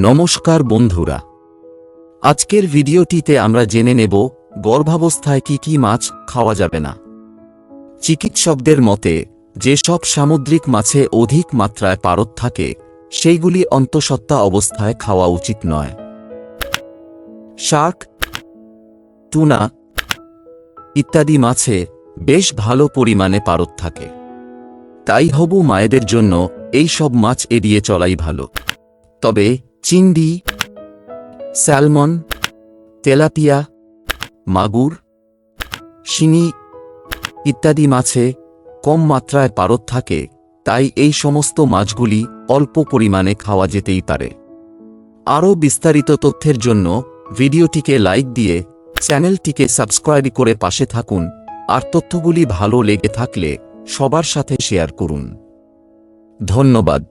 নমস্কার বন্ধুরা, আজকের ভিডিওটিতে আমরা জেনে নেব গর্ভাবস্থায় কি কি মাছ খাওয়া যাবে না। চিকিৎসকদের মতে যেসব সামুদ্রিক মাছে অধিক মাত্রায় পারদ থাকে সেইগুলি অন্তঃসত্ত্বা অবস্থায় খাওয়া উচিত নয়। শার্ক, টুনা ইত্যাদি মাছে বেশ ভালো পরিমাণে পারদ থাকে, তাই হবু মায়েদের জন্য এই সব মাছ এড়িয়ে চলাই ভালো। তবে চিংড়ি, স্যালমন, তেলাপিয়া, মাগুর, শিঙি ইত্যাদি মাছে কম মাত্রায় পারদ থাকে, তাই এই সমস্ত মাছগুলি অল্প পরিমাণে খাওয়া যেতেই পারে। আরও বিস্তারিত তথ্যের জন্য ভিডিওটিকে লাইক দিয়ে চ্যানেলটিকে সাবস্ক্রাইব করে পাশে থাকুন, আর তথ্যগুলি ভালো লেগে থাকলে সবার সাথে শেয়ার করুন। ধন্যবাদ।